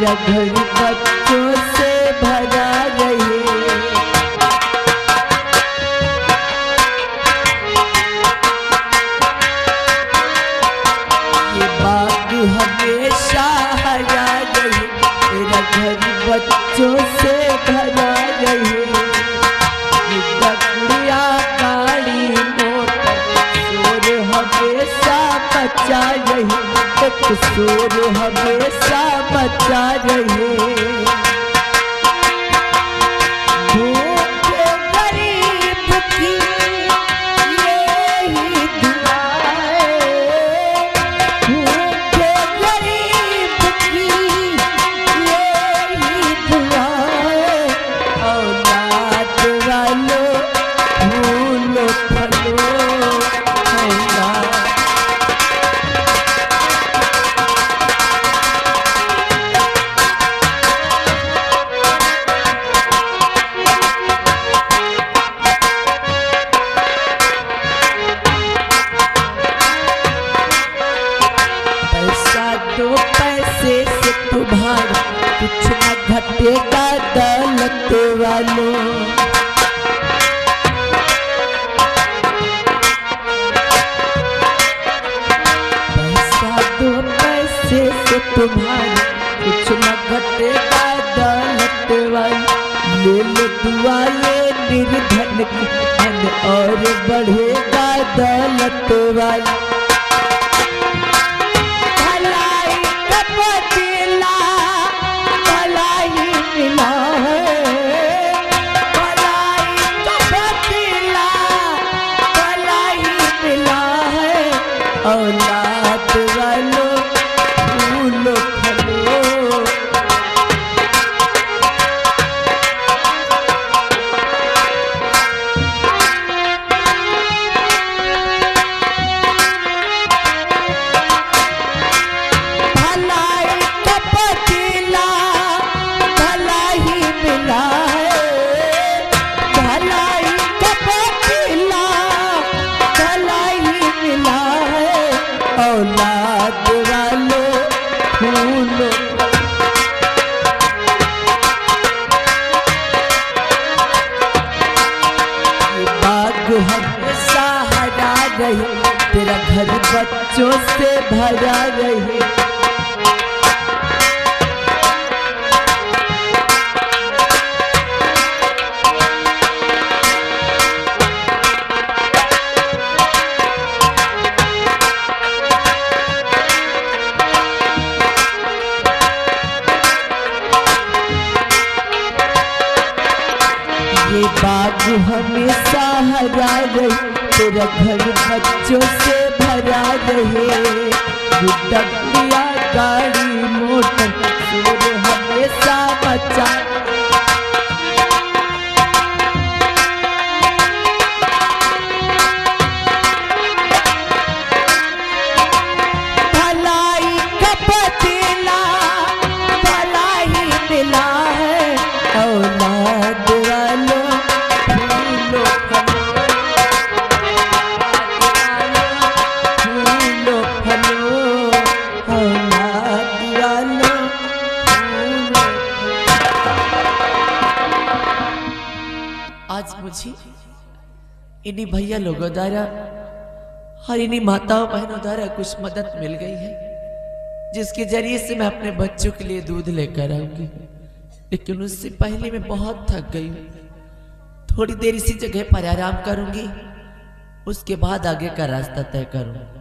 तेरा घर बच्चों से भरा रहे। ये बाग हमेशा हरा रहे, तेरा घर बच्चों से भरा रहे। ये लकड़िया गाड़ी मोटर शोर हमेशा मचा रहे, एक शोर हमेशा मचा रहे। भूखे गरीब की यही दुआ है, भूखे गरीब की यही दुआ है। औलाद वालों फूलो फलो औलाद। दो पैसे से तुम्हारा कुछ न घटेगा दौलत वालों। पैसा दो पैसे से तुम्हारा कुछ न घटेगा दौलत वालों। ले लो दुआ ले निर्धन की धन और बढ़ेगा दौलत वालों। औलाद वालों फूलो फलो। भलाई का पतीला भला ही मिला है, भलाई का पतीला भला ही मिला है। औलाद वालों फूलो। ये बाग हमेशा हरा रहे, तेरा घर बच्चों से भरा रहे। ये बाग हमेशा हरा रहे, तेरा घर बच्चों से भरा रहे। लकड़िया गाड़ी मोटर शोर हमेशा मचा। भलाई का पतीला भला ही मिला है। औलाद वालों फूलो फलो, फूलो फलो औलाद वालों फूलो। आज मुझे इन्हीं भैया लोगों द्वारा और इन्हीं माताओं बहनों द्वारा कुछ मदद मिल गई है, जिसके जरिए से मैं अपने बच्चों के लिए दूध लेकर आऊंगी। लेकिन उससे पहले मैं बहुत थक गई हूँ, थोड़ी देर इसी जगह पर आराम करूंगी, उसके बाद आगे का रास्ता तय करूंगी।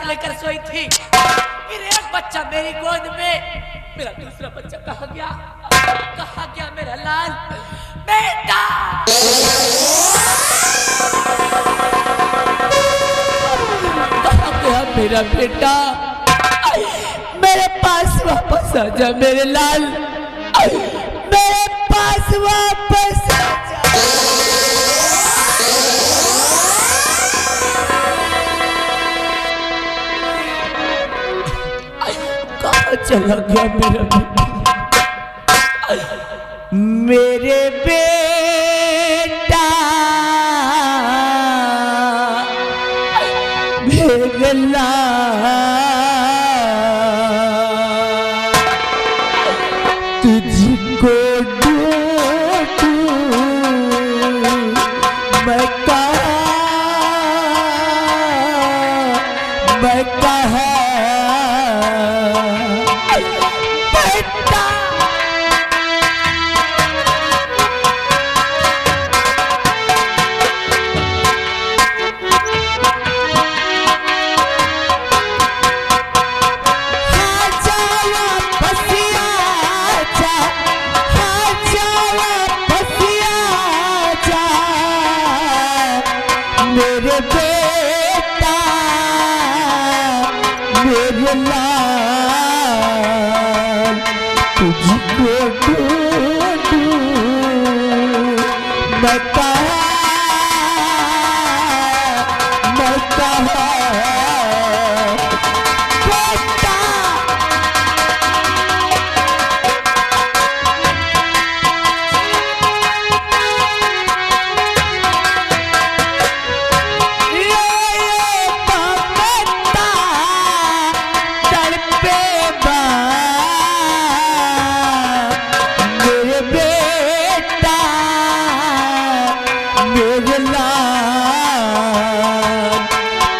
लेकर सोई थी, फिर एक बच्चा मेरी गोद में, मेरा दूसरा बच्चा कहाँ गया? कहाँ गया मेरा लाल बेटा? कहाँ गया मेरा बेटा? मेरे पास वापस आ जा मेरे लाल, मेरे पास वापस आ जा। कहाँ चला गया मेरा बेटा? मेरे बेटा भेगला तुझको ढूंढूं मैं कहाँ मेरे बेटा मेरे लाल तुझको ढूंढूं मैं कहाँ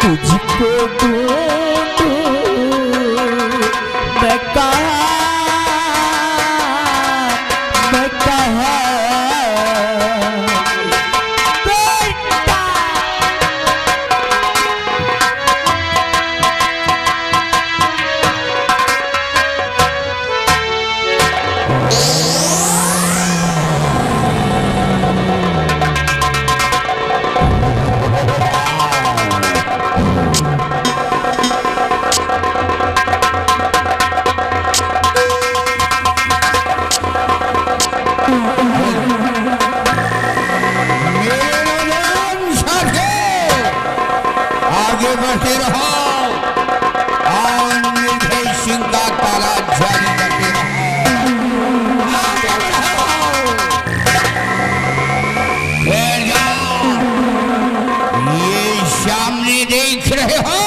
तुझको ढूंढूं मैं कहाँ आगे बढ़ते रहो और निर्भय सिंह का ताला जारी करते रहो। ये सामने देख रहे हो,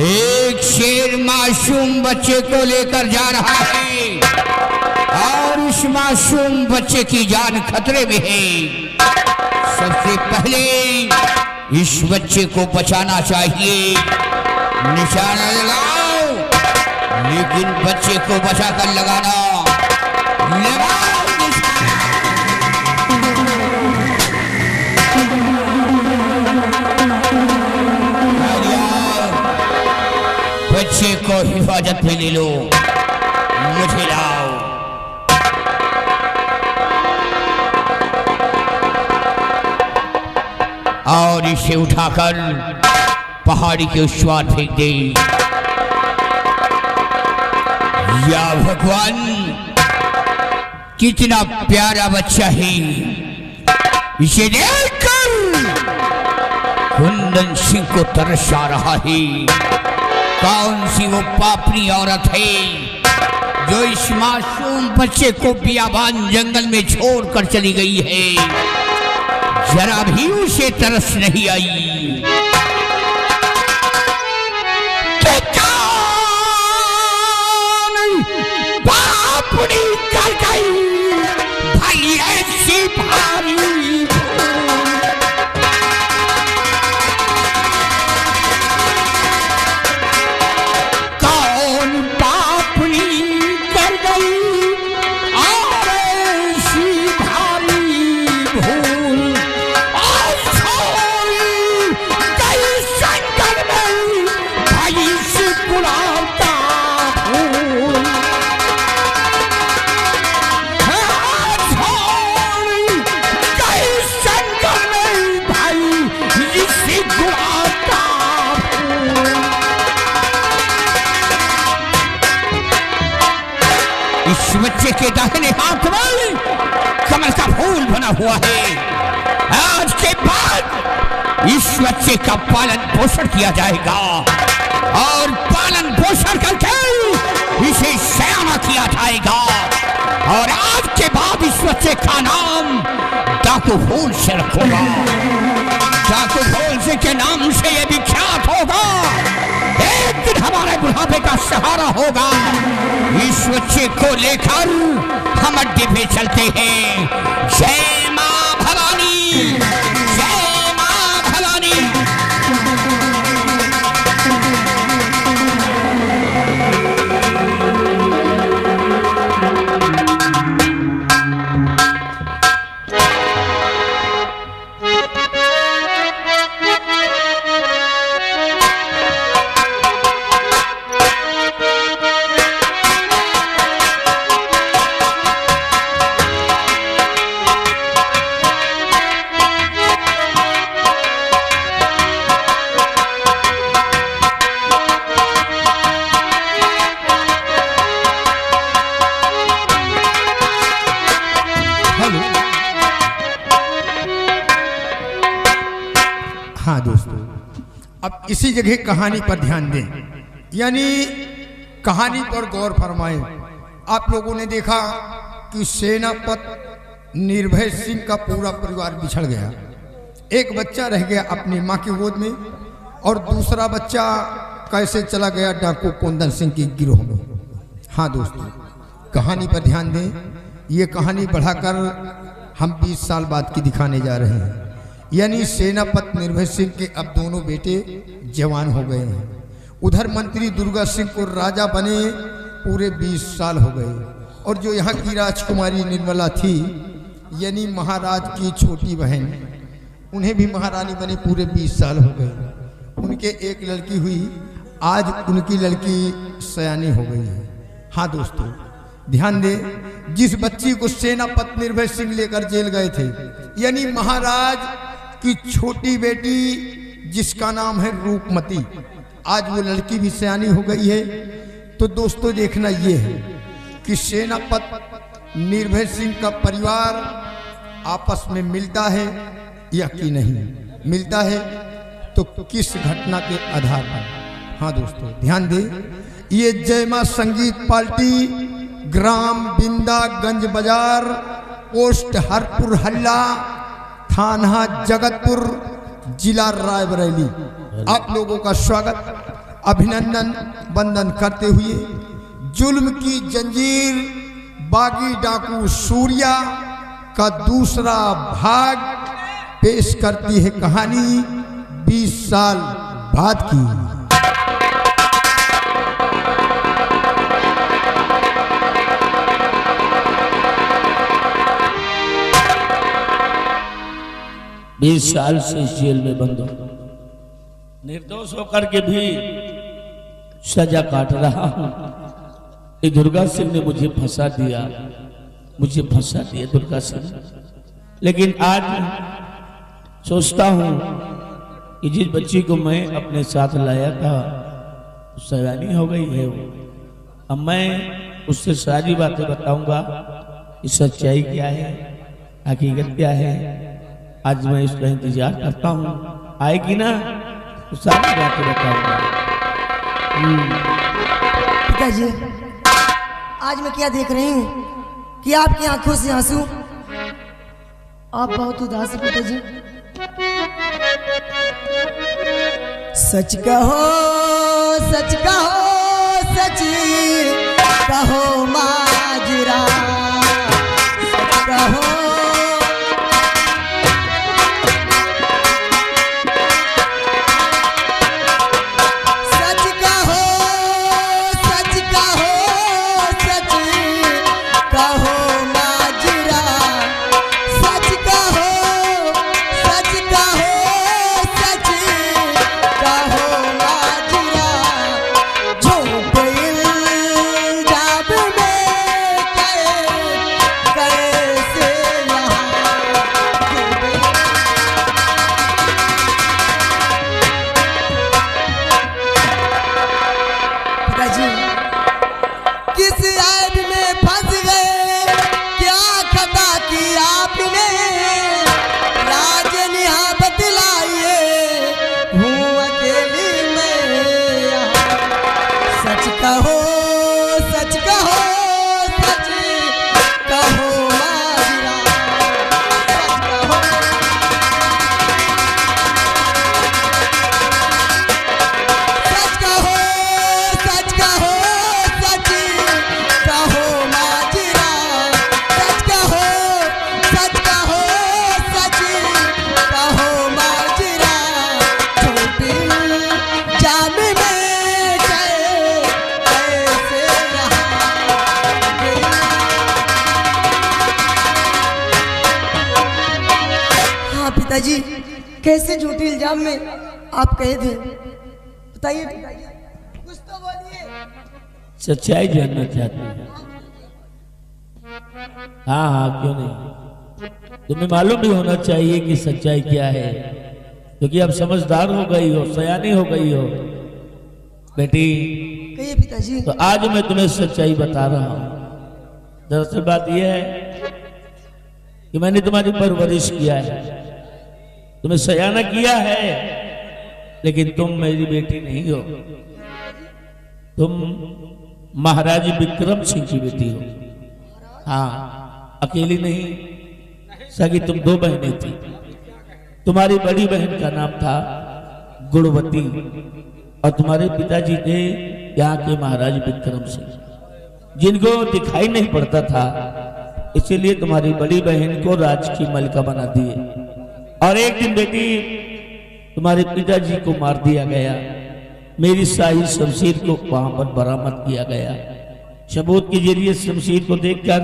एक शेर मासूम बच्चे को लेकर जा रहा है और उस मासूम बच्चे की जान खतरे में है। सबसे पहले इस बच्चे को बचाना चाहिए, निशाना लगाओ, लेकिन बच्चे को बचाकर लगाना, लगाओ बच्चे को हिफाजत में ले लो, मुझे लाओ। और इसे उठाकर पहाड़ी के उस पार फेंक दे। या भगवान, कितना प्यारा बच्चा है, इसे देखकर कुंदन सिंह को तरस आ रहा है। कौन सी वो पापनी औरत है जो इस मासूम बच्चे को बियाबान जंगल में छोड़कर चली गई है? जरा भी उसे तरस नहीं आई। बापनी कर गई भाई ऐसी भारी। कौन बापनी कर गई और ऐसी भारी भूल, और छोड़ी गई संकट में के दाहिने हाथ में कमल का फूल बना हुआ है। आज के बाद इस बच्चे का पालन पोषण किया जाएगा और पालन पोषण करके इसे सयाना किया जाएगा। और आज के बाद इस बच्चे का नाम डाकू फूल से रखूंगा। डाकू फूल से के नाम से ये विख्यात होगा। एक दिन हमारे बुढ़ापे का सहारा होगा। इस बच्चे को लेकर हम अड्डे पे चलते हैं। जय मां भवानी, जय मां भवानी। हाँ दोस्तों, अब इसी जगह कहानी पर ध्यान दें, यानी कहानी पर गौर फरमाएं। आप लोगों ने देखा कि सेनापति निर्भय सिंह का पूरा परिवार बिछड़ गया। एक बच्चा रह गया अपनी माँ की गोद में और दूसरा बच्चा कैसे चला गया डाकू कुंदन सिंह की गिरोह में। हाँ दोस्तों, कहानी पर ध्यान दें। ये कहानी बढ़ाकर हम 20 साल बाद की दिखाने जा रहे हैं। यानी सेनापति निर्भय सिंह के अब दोनों बेटे जवान हो गए हैं। उधर मंत्री दुर्गा सिंह को राजा बने पूरे 20 साल हो गए। और जो यहाँ की राजकुमारी निर्मला थी, यानी महाराज की छोटी बहन, उन्हें भी महारानी बने पूरे 20 साल हो गए। उनके एक लड़की हुई, आज उनकी लड़की सयानी हो गई है। हाँ दोस्तों, ध्यान दें, जिस बच्ची को सेनापति निर्भय सिंह लेकर जेल गए थे, यानी महाराज की छोटी बेटी जिसका नाम है रूपमती, आज वो लड़की भी सयानी हो गई है। तो दोस्तों देखना ये है कि सेनापति निर्भय सिंह का परिवार आपस में मिलता है या कि नहीं मिलता है, तो किस घटना के आधार पर। हाँ दोस्तों ध्यान दें, ये जय मां संगीत पार्टी, ग्राम बिंदागंज बाजार, पोस्ट हरपुर हल्ला, थाना जगतपुर, जिला रायबरेली। आप लोगों का स्वागत, अभिनंदन वंदन करते हुए जुल्म की जंजीर बागी डाकू सूर्या का दूसरा भाग पेश करती है कहानी 20 साल बाद की। 20 साल से जेल में बंद हूं, निर्दोष होकर के भी सजा काट रहा हूं। ये दुर्गा सिंह ने मुझे फंसा दिया, दुर्गा सिंह। लेकिन आज सोचता हूं कि जिस बच्ची को मैं अपने साथ लाया था सयानी हो गई है वो। अब मैं उससे सारी बातें बताऊंगा कि सच्चाई क्या है, हकीकत क्या है। आज मैं इसका इंतजार करता हूँ, आएगी ना तो सारी बातें बताऊंगा। पिताजी, आज मैं क्या देख रही हूँ कि आपकी आंखों से आंसू, आप बहुत उदास हैं पिताजी। सच कहो, सच कहो, सच कहो माजरा, सच कहो। कैसे पिताजी, कैसे झूठे इल्जाम में आप कहे थे? बताइए पिताजी, कुछ तो बोलिए। सच्चाई जानना चाहते हैं? हाँ हाँ, क्यों नहीं। तुम्हें मालूम भी होना चाहिए कि सच्चाई क्या है, क्योंकि अब समझदार हो गई हो, सयानी हो गई हो बेटी। कहिए पिताजी। तो आज मैं तुम्हें सच्चाई बता रहा हूं। दरअसल बात यह है कि मैंने तुम्हारी परवरिश किया है, तुम्हें सयाना किया है, लेकिन तुम मेरी बेटी नहीं हो। तुम महाराज विक्रम सिंह की बेटी हो। हाँ, अकेली नहीं, सगी तुम दो बहनें थी। तुम्हारी बड़ी बहन का नाम था गुणवती और तुम्हारे पिताजी थे यहाँ के महाराज विक्रम सिंह, जिनको दिखाई नहीं पड़ता था, इसीलिए तुम्हारी बड़ी बहन को राज की मलिका बना दिए। और एक दिन बेटी तुम्हारे पिताजी को मार दिया गया। मेरी शाही शमशीर को वहां पर बरामद किया गया। सबूत के जरिए शमशीर को देखकर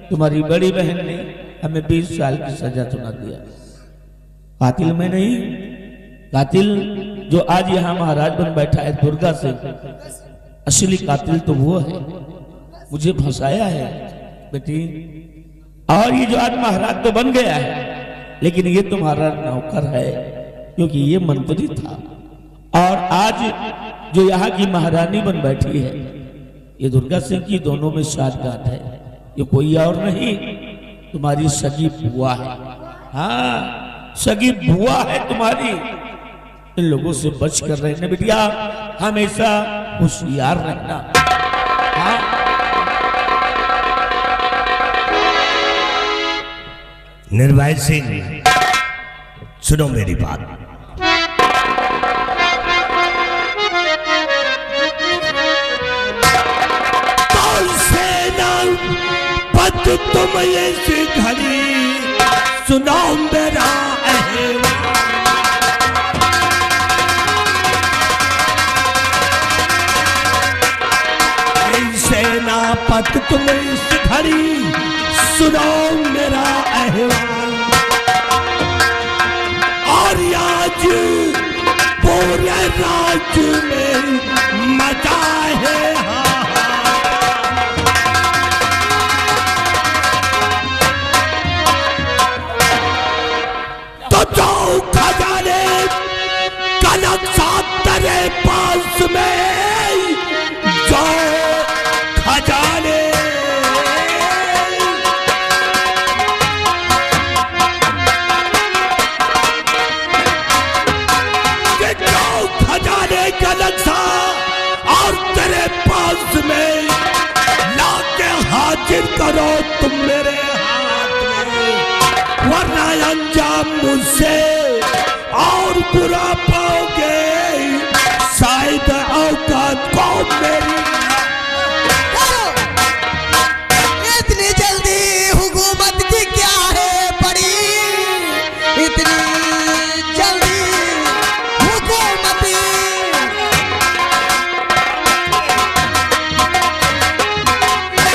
तुम्हारी बड़ी बहन ने हमें 20 साल की सजा सुना दिया। कातिल मैं नहीं, कातिल जो आज यहाँ महाराज बन बैठा है दुर्गा सिंह, असली कातिल तो वो है, मुझे फंसाया है बेटी। और ये जो आज महाराज तो बन गया है, लेकिन ये तुम्हारा नौकर है, क्योंकि ये मंत्री था। और आज जो यहाँ की महारानी बन बैठी है, ये दुर्गा सिंह की दोनों में साठगांठ है। ये कोई और नहीं, तुम्हारी सगी बुआ है। हाँ, सगी बुआ है तुम्हारी। इन लोगों से बच कर रहना बिटिया, हमेशा होशियार रहना। हाँ? निर्भय सिंह, सुनो मेरी बात। पद तुम ये घड़ी सुनो मेरा सेनापत, तुम इस घड़ी सुनो मेरा अहवाल। और आज पूरे राज्य में मचा है तो जाओ खजाने का नक्शा तेरे पास में, जाओ खजाने। जाओ खजाने का नक्शा और तेरे पास में लाके हाजिर करो तुम मेरे हाथ में, वरना अंजाम मुझसे और बुरा पाओगे। शायद औकात को मेरी इतनी जल्दी हुकूमत की क्या है पड़ी, इतनी जल्दी हुकूमत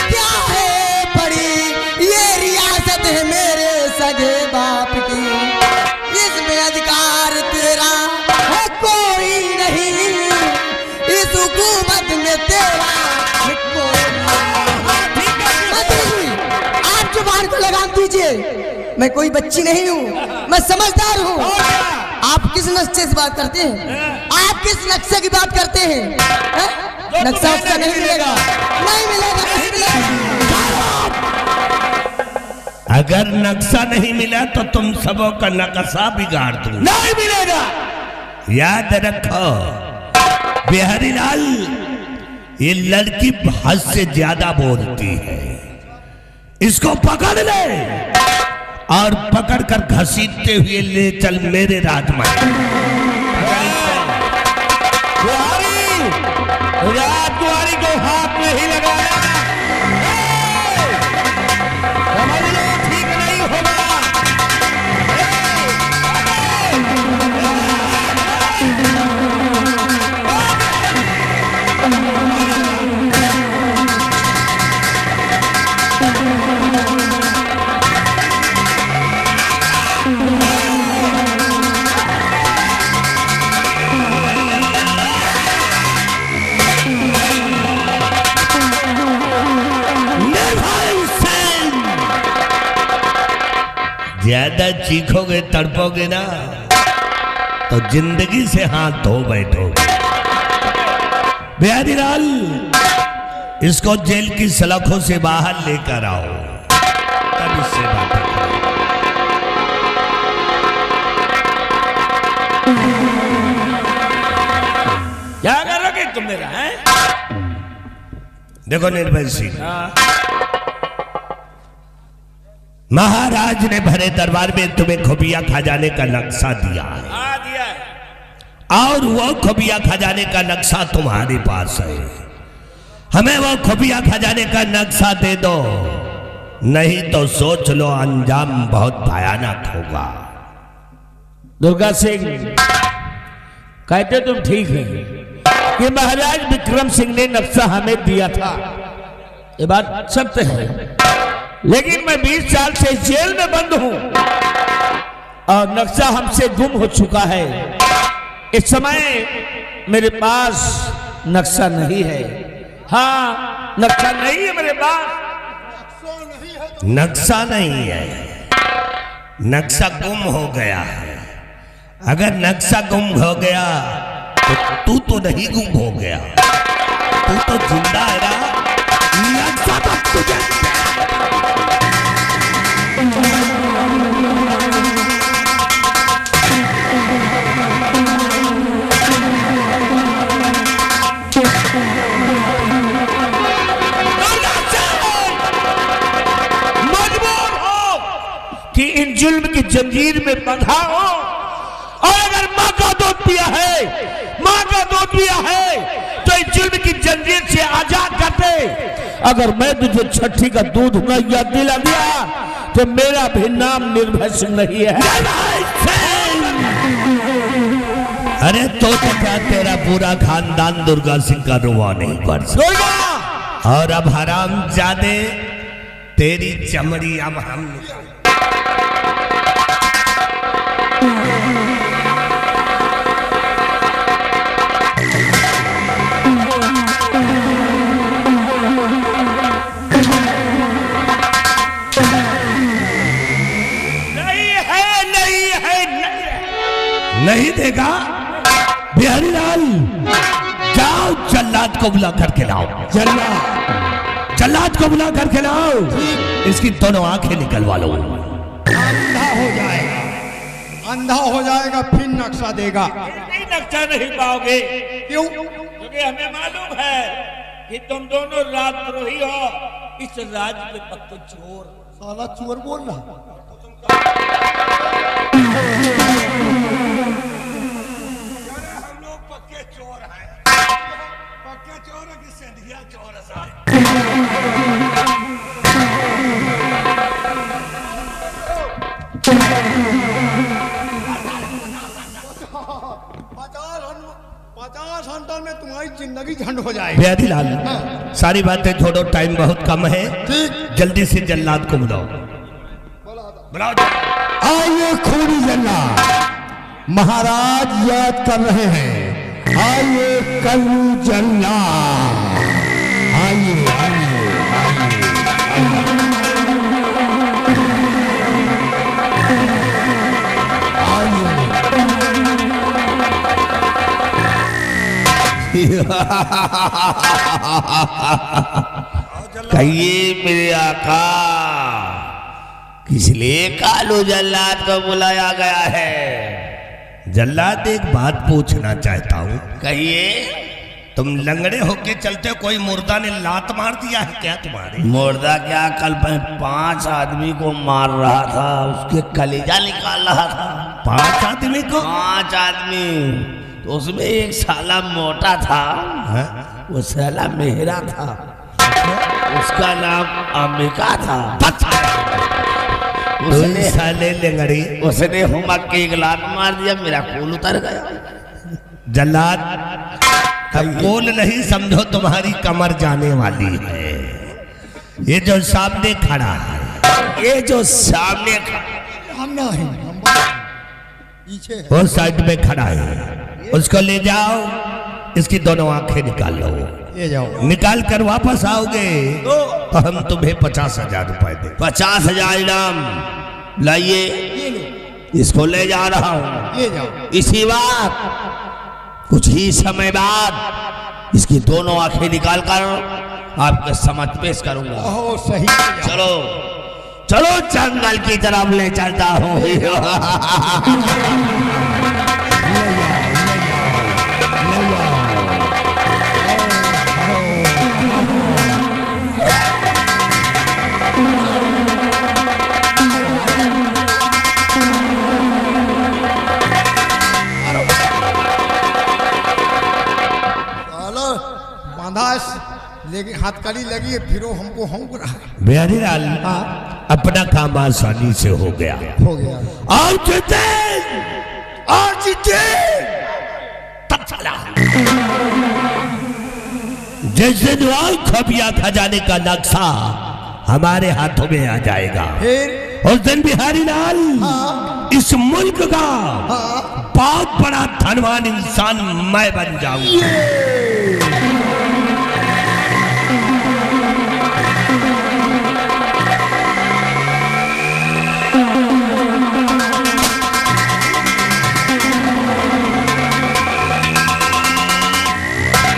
क्या है पड़ी। ये रियासत है मेरे सगे बाप की, इसमें अधिकार तेरा है कोई नहीं, इस हुकूमत में तेरा है कोई नहीं। आप जुबान को लगाम दीजिए, मैं कोई बच्ची नहीं हूँ, मैं समझदार हूँ। आप किस नक्शे से बात करते हैं? आप किस नक्शे की बात करते हैं? नक्शा उसका नहीं मिलेगा, नहीं मिलेगा, नहीं मिलेगा। अगर नक्शा नहीं मिला तो तुम सबों का नक्शा बिगाड़ दूं। नहीं मिलेगा। याद रखो बिहारी लाल, ये लड़की हद से ज्यादा बोलती है, इसको पकड़ ले और पकड़कर घसीटते हुए ले चल मेरे राजमहल। राजकुमारी को हाथ नहीं लगाया, समझ लो ठीक नहीं होगा। ज्यादा चीखोगे तड़पोगे ना तो जिंदगी से हाथ धो बैठोगे। बिहारी लाल, इसको जेल की सलाखों से बाहर लेकर आओ, तब इससे बातें करो। क्या करोगे तुम मेरा है? देखो निर्भय सिंह, महाराज ने भरे दरबार में तुम्हें खुफिया खजाने का नक्शा दिया है। दिया है। और वो खुफिया खजाने का नक्शा तुम्हारे पास है। हमें वो खुफिया खजाने का नक्शा दे दो, नहीं तो सोच लो अंजाम बहुत भयानक होगा। दुर्गा सिंह, कहते तुम ठीक है कि महाराज विक्रम सिंह ने नक्शा हमें दिया था, ये बात सत्य है। लेकिन मैं 20 साल से जेल में बंद हूं और नक्शा हमसे गुम हो चुका है। इस समय मेरे पास नक्शा नहीं है। हाँ, नक्शा नहीं है मेरे पास। नक्शा नहीं है, नक्शा गुम हो गया है। अगर नक्शा गुम हो गया तो तू तो नहीं गुम हो गया, तू तो जिंदा है ना। नक्शा तो तुझे मजबूर हो कि इन जुल्म की जंजीर में बंधा हो, और अगर माँ का दूध पिया है, माँ का दूध पिया है तो इस जुल्म की जंजीर से आजाद करते। अगर मैं तुझे छठी का दूध न याद दिला दिया तो मेरा भी नाम निर्भय सिंह नहीं है। अरे तो क्या तेरा पूरा खानदान दुर्गा सिंह का रुआ नहीं पड़ सकता। और अब हरामजादे, तेरी चमड़ी अब हम नहीं देगा। बिहारी लाल, जाओ जल्लाद को बुला करके लाओ। जल्लाद को बुला करके लाओ, इसकी दोनों आंखें निकलवा लो। अंधा हो जाएगा, अंधा हो जाएगा, फिर नक्शा देगा। नहीं, नक्शा नहीं पाओगे। क्यों? क्योंकि हमें मालूम है कि तुम दोनों राजद्रोही हो, इस राज्य में पक्के चोर। साला चोर बोल रहा। हम लोग पक्के चोर हैं, पक्के चोर है कि सिंधिया चोर है। पचास अंतर में तुम्हारी जिंदगी झंड हो जाएगी। बिहारी लाल, सारी बातें छोड़ो, टाइम बहुत कम है। जल्दी से जल्लाद को बुलाओ। बुलाओ। आइए खूनी जल्लाद, महाराज याद कर रहे हैं। आइए कल्लू जल्लाद, आइए आइए कहिए मेरे आका, किस लिए कालू जल्लाद को बुलाया गया है? जल्लाद, एक बात पूछना चाहता हूँ। कहिए। तुम लंगड़े होके चलते हो, कोई मुर्दा ने लात मार दिया है क्या तुम्हारे? मुर्दा क्या, कल मैं 5 आदमी को मार रहा था, उसके कलेजा निकाल रहा था। 5 आदमी को? 5 आदमी, तो उसमें एक साला मोटा था। वो साला मेहरा था, उसका नाम अंबिका था। उसने साले लंगड़ी, उसने हुमक के एक लात मार दिया, मेरा खून उतर गया। जल्लाद, अब बोल नहीं, समझो तुम्हारी कमर जाने वाली है। ये जो सामने खड़ा है, ये जो सामने हम ना है, हम पीछे है। वो साइड में खड़ा है, उसको ले जाओ, इसकी दोनों आंखें निकाल लो। ये जाओ, निकाल कर वापस आओगे तो हम तुम्हें 50,000 रुपए दें। 50,000 इनाम। लाइए, ये लो, इसको ले जा रहा हूं। ले जाओ। इसी बात कुछ ही समय बाद इसकी दोनों आंखें निकाल कर आपके समझ पेश करूंगा। ओहो सही, ले जाओ। चलो चलो जंगल की तरफ ले चलता हूँ। चलो बांधास, लेकिन हथकड़ी लगी है, फिर वो हमको हौंक रहा है। बिहारी लाल, अपना काम आसानी से हो गया। हो गया। और जितेन, और जितेन तब चला। जिस दिन वहां खबिया खजाने का नक्शा हमारे हाथों में आ जाएगा, फिर उस दिन बिहारी लाल इस मुल्क का बहुत बड़ा धनवान इंसान मैं बन जाऊंगा।